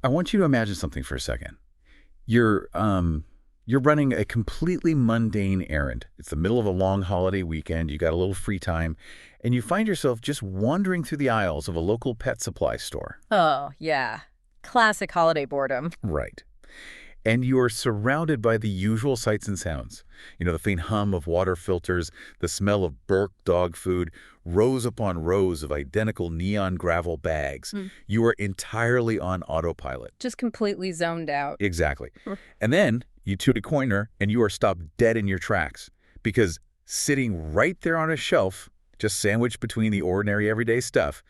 I want you to imagine something for a second. You're you're running a completely mundane errand. It's the middle of a long holiday weekend. You got a little free time, and you find yourself just wandering through the aisles of a local pet supply store. Oh, yeah. Classic holiday boredom. Right. And you are surrounded by the usual sights and sounds. The faint hum of water filters, the smell of burnt dog food, rows upon rows of identical neon gravel bags. Hmm. You are entirely on autopilot. Just completely zoned out. Exactly. And then you turn a corner and you are stopped dead in your tracks because sitting right there on a shelf, just sandwiched between the ordinary everyday stuff,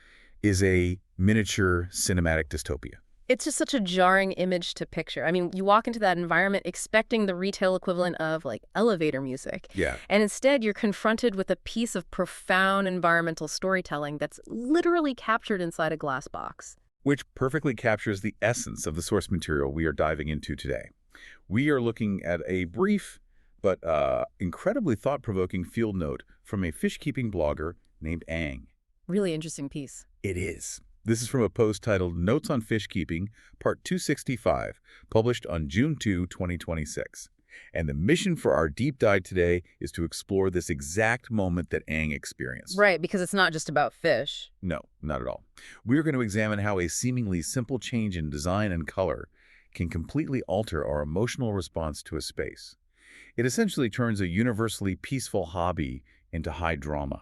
is a miniature cinematic dystopia. It's just such a jarring image to picture. I mean, you walk into that environment expecting the retail equivalent of, like, elevator music. Yeah. And instead, you're confronted with a piece of profound environmental storytelling that's literally captured inside a glass box. Which perfectly captures the essence of the source material we are diving into today. We are looking at a brief but incredibly thought-provoking field note from a fish-keeping blogger named Ang. Really interesting piece. It is. This is from a post titled Notes on Fishkeeping, Part 265, published on June 2, 2026. And the mission for our deep dive today is to explore this exact moment that Ang experienced. Right, because it's not just about fish. No, not at all. We're going to examine how a seemingly simple change in design and color can completely alter our emotional response to a space. It essentially turns a universally peaceful hobby into high drama.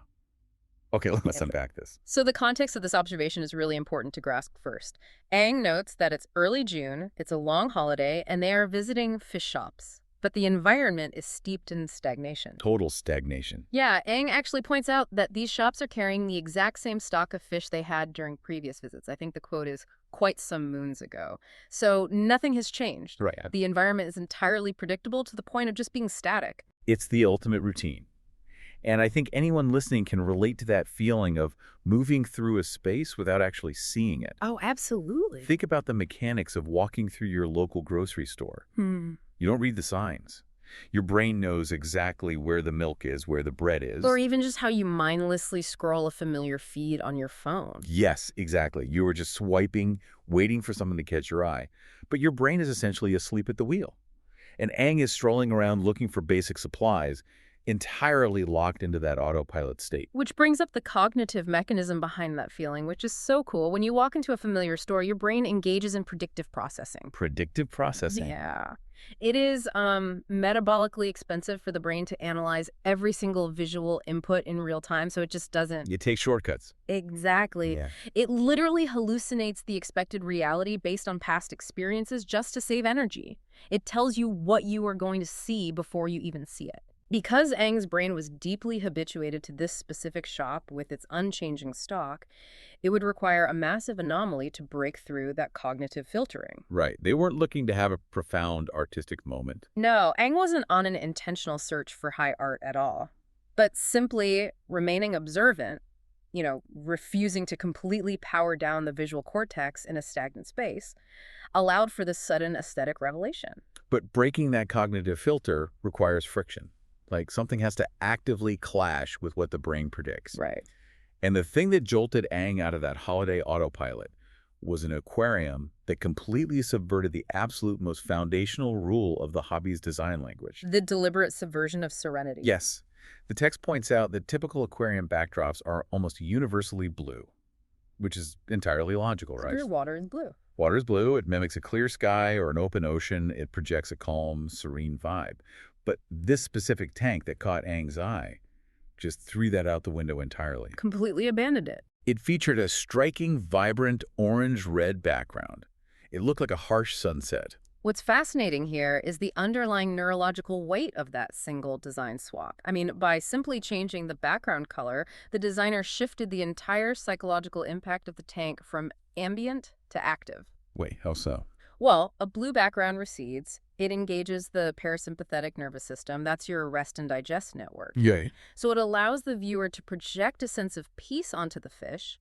Okay, let's unpack this. So the context of this observation is really important to grasp first. Ang notes that it's early June, it's a long holiday, and they are visiting fish shops. But the environment is steeped in stagnation. Total stagnation. Yeah, Ang actually points out that these shops are carrying the exact same stock of fish they had during previous visits. I think the quote is, quite some moons ago. So nothing has changed. Right. The environment is entirely predictable to the point of just being static. It's the ultimate routine. And I think anyone listening can relate to that feeling of moving through a space without actually seeing it. Oh, absolutely. Think about the mechanics of walking through your local grocery store. You don't read the signs. Your brain knows exactly where the milk is, where the bread is. Or even just how you mindlessly scroll a familiar feed on your phone. Yes, exactly. You were just swiping, waiting for something to catch your eye. But your brain is essentially asleep at the wheel. And Ang is strolling around looking for basic supplies, entirely locked into that autopilot state. Which brings up the cognitive mechanism behind that feeling, which is so cool. When you walk into a familiar store, your brain engages in predictive processing. Predictive processing? Yeah. It is metabolically expensive for the brain to analyze every single visual input in real time, so it just doesn't... You take shortcuts. Exactly. Yeah. It literally hallucinates the expected reality based on past experiences just to save energy. It tells you what you are going to see before you even see it. Because Ang's brain was deeply habituated to this specific shop with its unchanging stock, it would require a massive anomaly to break through that cognitive filtering. Right. They weren't looking to have a profound artistic moment. No, Ang wasn't on an intentional search for high art at all, but simply remaining observant, refusing to completely power down the visual cortex in a stagnant space, allowed for this sudden aesthetic revelation. But breaking that cognitive filter requires friction. Like something has to actively clash with what the brain predicts. Right. And the thing that jolted Ang out of that holiday autopilot was an aquarium that completely subverted the absolute most foundational rule of the hobby's design language. The deliberate subversion of serenity. Yes. The text points out that typical aquarium backdrops are almost universally blue, which is entirely logical, right? Clear water is blue. Water is blue. It mimics a clear sky or an open ocean. It projects a calm, serene vibe. But this specific tank that caught Ang's eye just threw that out the window entirely. Completely abandoned it. It featured a striking, vibrant orange-red background. It looked like a harsh sunset. What's fascinating here is the underlying neurological weight of that single design swap. I mean, by simply changing the background color, the designer shifted the entire psychological impact of the tank from ambient to active. Wait, how so? Well, a blue background recedes. It engages the parasympathetic nervous system. That's your rest and digest network. Yay. So it allows the viewer to project a sense of peace onto the fish,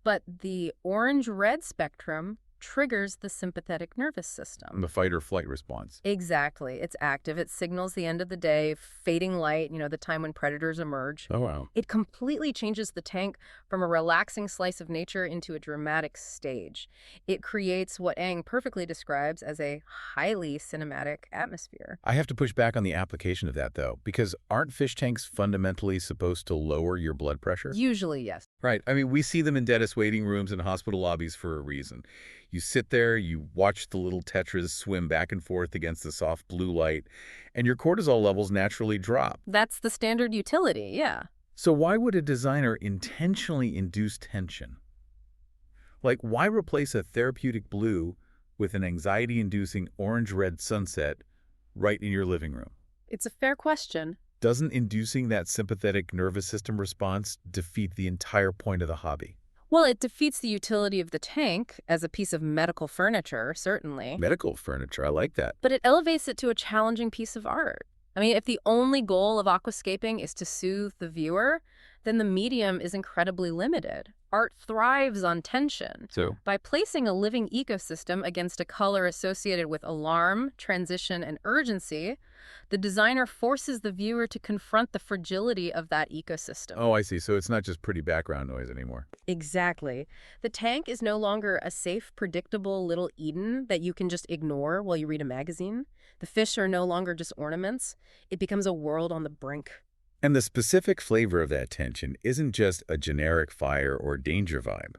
but the orange-red spectrum triggers the sympathetic nervous system. The fight or flight response. Exactly. It's active. It signals the end of the day, fading light, the time when predators emerge. Oh, wow. It completely changes the tank from a relaxing slice of nature into a dramatic stage. It creates what Aang perfectly describes as a highly cinematic atmosphere. I have to push back on the application of that, though, because aren't fish tanks fundamentally supposed to lower your blood pressure? Usually, yes. Right. I mean, we see them in dentist waiting rooms and hospital lobbies for a reason. You sit there, you watch the little tetras swim back and forth against the soft blue light, and your cortisol levels naturally drop. That's the standard utility, yeah. So why would a designer intentionally induce tension? Like, why replace a therapeutic blue with an anxiety-inducing orange-red sunset right in your living room? It's a fair question. Doesn't inducing that sympathetic nervous system response defeat the entire point of the hobby? Well, it defeats the utility of the tank as a piece of medical furniture, certainly. Medical furniture, I like that. But it elevates it to a challenging piece of art. I mean, if the only goal of aquascaping is to soothe the viewer, then the medium is incredibly limited. Art thrives on tension. So? By placing a living ecosystem against a color associated with alarm, transition, and urgency, the designer forces the viewer to confront the fragility of that ecosystem. Oh, I see. So it's not just pretty background noise anymore. Exactly. The tank is no longer a safe, predictable little Eden that you can just ignore while you read a magazine. The fish are no longer just ornaments. It becomes a world on the brink. And the specific flavor of that tension isn't just a generic fire or danger vibe.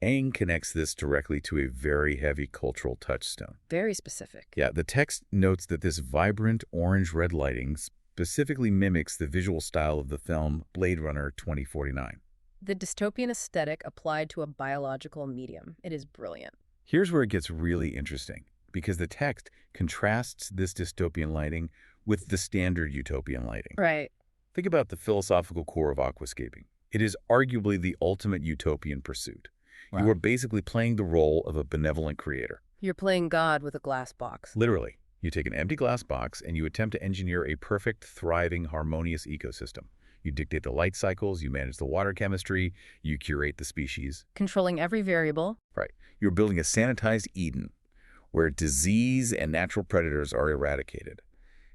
Aang connects this directly to a very heavy cultural touchstone. Very specific. Yeah, the text notes that this vibrant orange-red lighting specifically mimics the visual style of the film Blade Runner 2049. The dystopian aesthetic applied to a biological medium. It is brilliant. Here's where it gets really interesting, because the text contrasts this dystopian lighting with the standard utopian lighting. Right. Think about the philosophical core of aquascaping. It is arguably the ultimate utopian pursuit. Wow. You are basically playing the role of a benevolent creator. You're playing God with a glass box. Literally, you take an empty glass box and you attempt to engineer a perfect, thriving, harmonious ecosystem. You dictate the light cycles, you manage the water chemistry, you curate the species. Controlling every variable. Right. You're building a sanitized Eden where disease and natural predators are eradicated.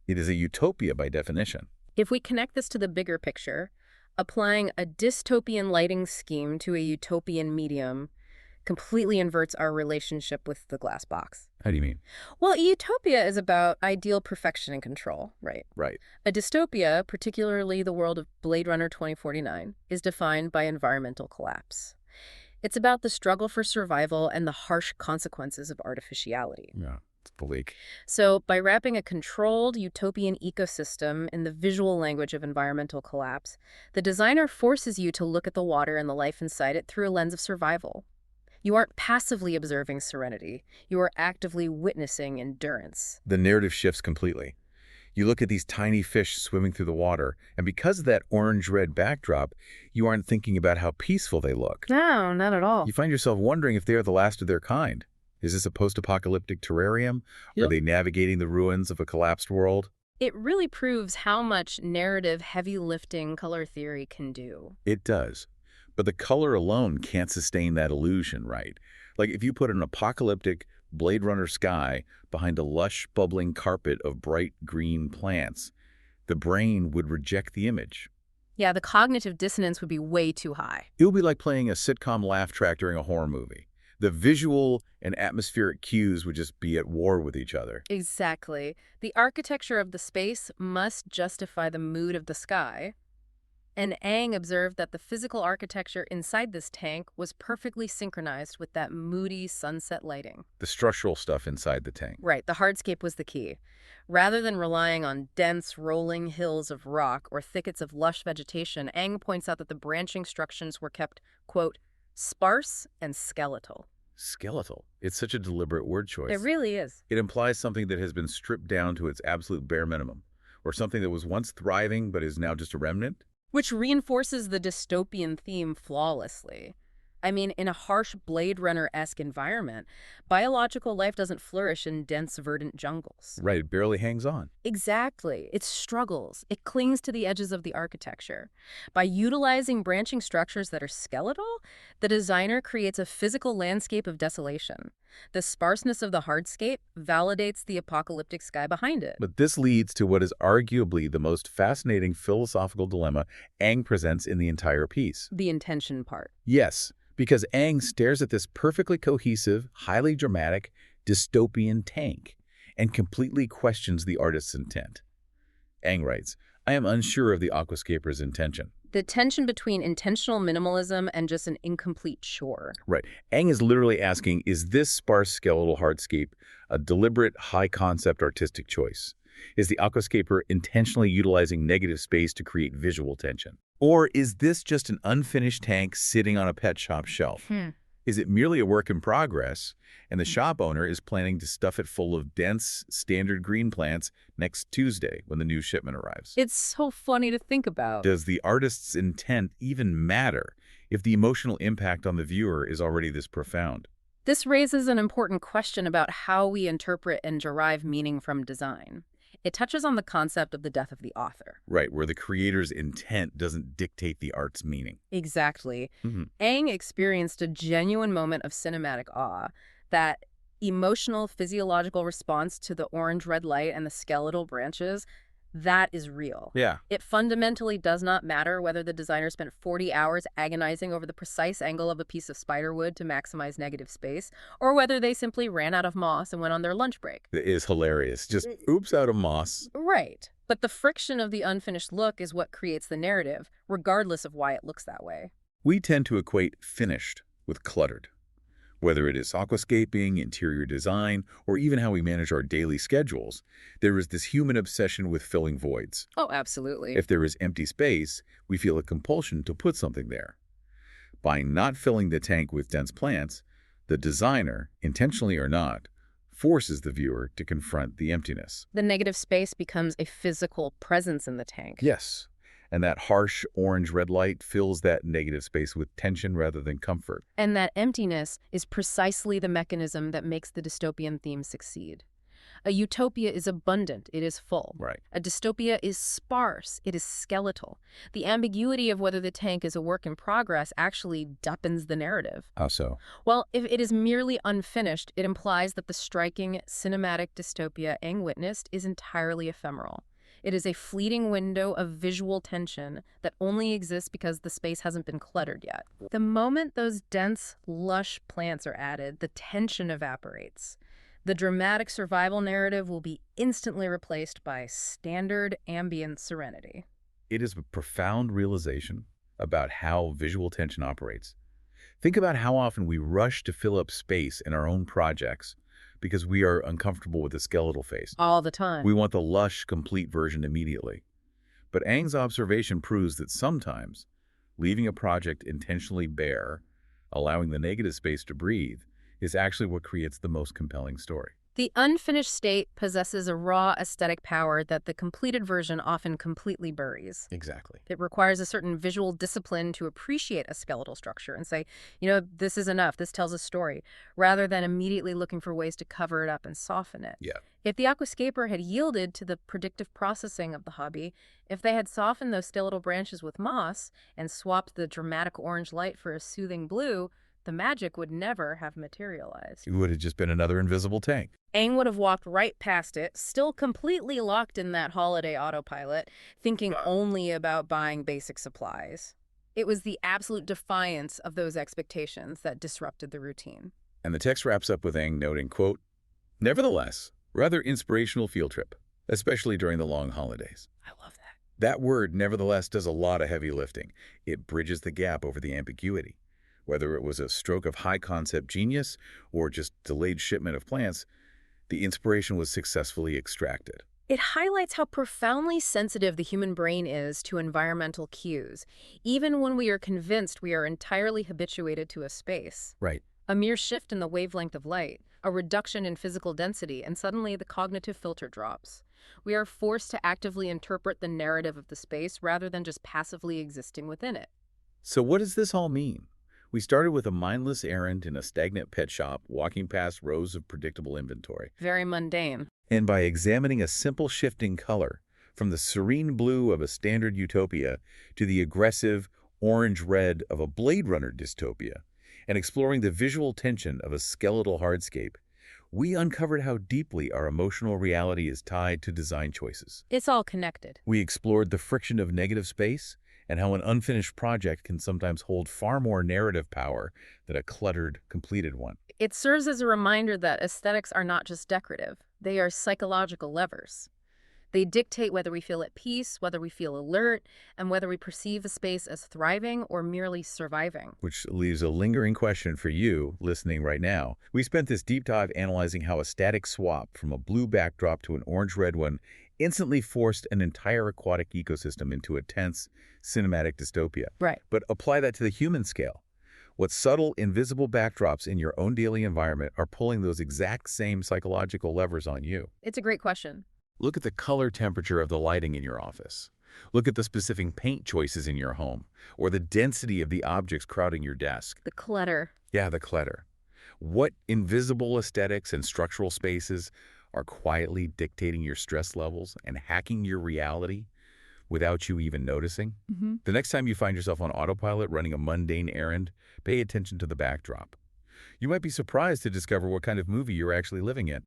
It is a utopia by definition. If we connect this to the bigger picture, applying a dystopian lighting scheme to a utopian medium completely inverts our relationship with the glass box. How do you mean? Well, utopia is about ideal perfection and control, right? Right. A dystopia, particularly the world of Blade Runner 2049, is defined by environmental collapse. It's about the struggle for survival and the harsh consequences of artificiality. Yeah, it's bleak. So by wrapping a controlled utopian ecosystem in the visual language of environmental collapse, the designer forces you to look at the water and the life inside it through a lens of survival. You aren't passively observing serenity. You are actively witnessing endurance. The narrative shifts completely. You look at these tiny fish swimming through the water, and because of that orange-red backdrop, you aren't thinking about how peaceful they look. No, not at all. You find yourself wondering if they are the last of their kind. Is this a post-apocalyptic terrarium? Yep. Are they navigating the ruins of a collapsed world? It really proves how much narrative heavy lifting color theory can do. It does. But the color alone can't sustain that illusion, right? Like if you put an apocalyptic Blade Runner sky behind a lush, bubbling carpet of bright green plants, the brain would reject the image. Yeah, the cognitive dissonance would be way too high. It would be like playing a sitcom laugh track during a horror movie. The visual and atmospheric cues would just be at war with each other. Exactly. The architecture of the space must justify the mood of the sky. And Aang observed that the physical architecture inside this tank was perfectly synchronized with that moody sunset lighting. The structural stuff inside the tank. Right, the hardscape was the key. Rather than relying on dense, rolling hills of rock or thickets of lush vegetation, Aang points out that the branching structures were kept, quote, sparse and skeletal. Skeletal. It's such a deliberate word choice. It really is. It implies something that has been stripped down to its absolute bare minimum, or something that was once thriving but is now just a remnant. Which reinforces the dystopian theme flawlessly. I mean, in a harsh Blade Runner-esque environment, biological life doesn't flourish in dense, verdant jungles. Right, it barely hangs on. Exactly. It struggles. It clings to the edges of the architecture. By utilizing branching structures that are skeletal, the designer creates a physical landscape of desolation. The sparseness of the hardscape validates the apocalyptic sky behind it. But this leads to what is arguably the most fascinating philosophical dilemma Aang presents in the entire piece. The intention part. Yes, because Aang stares at this perfectly cohesive, highly dramatic, dystopian tank and completely questions the artist's intent. Aang writes, "I am unsure of the aquascaper's intention." The tension between intentional minimalism and just an incomplete shore. Right. Aang is literally asking, is this sparse skeletal hardscape a deliberate, high-concept artistic choice? Is the aquascaper intentionally utilizing negative space to create visual tension? Or is this just an unfinished tank sitting on a pet shop shelf? Is it merely a work in progress, and the shop owner is planning to stuff it full of dense, standard green plants next Tuesday when the new shipment arrives? It's so funny to think about. Does the artist's intent even matter if the emotional impact on the viewer is already this profound? This raises an important question about how we interpret and derive meaning from design. It touches on the concept of the death of the author. Right, where the creator's intent doesn't dictate the art's meaning. Exactly. Aang experienced a genuine moment of cinematic awe. That emotional, physiological response to the orange-red light and the skeletal branches, that is real. Yeah. It fundamentally does not matter whether the designer spent 40 hours agonizing over the precise angle of a piece of spiderwood to maximize negative space, or whether they simply ran out of moss and went on their lunch break. It is hilarious. Just oops out of moss. Right. But the friction of the unfinished look is what creates the narrative, regardless of why it looks that way. We tend to equate finished with cluttered. Whether it is aquascaping, interior design, or even how we manage our daily schedules, there is this human obsession with filling voids. Oh, absolutely. If there is empty space, we feel a compulsion to put something there. By not filling the tank with dense plants, the designer, intentionally or not, forces the viewer to confront the emptiness. The negative space becomes a physical presence in the tank. Yes, and that harsh orange-red light fills that negative space with tension rather than comfort. And that emptiness is precisely the mechanism that makes the dystopian theme succeed. A utopia is abundant, it is full. Right. A dystopia is sparse, it is skeletal. The ambiguity of whether the tank is a work in progress actually deepens the narrative. How so? Well, if it is merely unfinished, it implies that the striking cinematic dystopia Aang witnessed is entirely ephemeral. It is a fleeting window of visual tension that only exists because the space hasn't been cluttered yet. The moment those dense, lush plants are added, the tension evaporates. The dramatic survival narrative will be instantly replaced by standard ambient serenity. It is a profound realization about how visual tension operates. Think about how often we rush to fill up space in our own projects because we are uncomfortable with the skeletal face. All the time. We want the lush, complete version immediately. But Aang's observation proves that sometimes leaving a project intentionally bare, allowing the negative space to breathe, is actually what creates the most compelling story. The unfinished state possesses a raw aesthetic power that the completed version often completely buries. Exactly. It requires a certain visual discipline to appreciate a skeletal structure and say, you know, this is enough, this tells a story, rather than immediately looking for ways to cover it up and soften it. Yeah. If the aquascaper had yielded to the predictive processing of the hobby, if they had softened those skeletal branches with moss and swapped the dramatic orange light for a soothing blue, the magic would never have materialized. It would have just been another invisible tank. Aang would have walked right past it, still completely locked in that holiday autopilot, thinking only about buying basic supplies. It was the absolute defiance of those expectations that disrupted the routine. And the text wraps up with Aang noting, quote, "Nevertheless, rather inspirational field trip, especially during the long holidays." I love that. That word, nevertheless, does a lot of heavy lifting. It bridges the gap over the ambiguity. Whether it was a stroke of high-concept genius or just delayed shipment of plants, the inspiration was successfully extracted. It highlights how profoundly sensitive the human brain is to environmental cues, even when we are convinced we are entirely habituated to a space. Right. A mere shift in the wavelength of light, a reduction in physical density, and suddenly the cognitive filter drops. We are forced to actively interpret the narrative of the space rather than just passively existing within it. So what does this all mean? We started with a mindless errand in a stagnant pet shop, walking past rows of predictable inventory. Very mundane. And by examining a simple shift in color, from the serene blue of a standard utopia to the aggressive orange-red of a Blade Runner dystopia, and exploring the visual tension of a skeletal hardscape, we uncovered how deeply our emotional reality is tied to design choices. It's all connected. We explored the friction of negative space and how an unfinished project can sometimes hold far more narrative power than a cluttered, completed one. It serves as a reminder that aesthetics are not just decorative. They are psychological levers. They dictate whether we feel at peace, whether we feel alert, and whether we perceive a space as thriving or merely surviving. Which leaves a lingering question for you listening right now. We spent this deep dive analyzing how a static swap from a blue backdrop to an orange-red one instantly forced an entire aquatic ecosystem into a tense, cinematic dystopia. Right. But apply that to the human scale. What subtle, invisible backdrops in your own daily environment are pulling those exact same psychological levers on you? It's a great question. Look at the color temperature of the lighting in your office. Look at the specific paint choices in your home, or the density of the objects crowding your desk. The clutter. Yeah, the clutter. What invisible aesthetics and structural spaces are quietly dictating your stress levels and hacking your reality without you even noticing? The next time you find yourself on autopilot running a mundane errand, pay attention to the backdrop. You might be surprised to discover what kind of movie you're actually living in.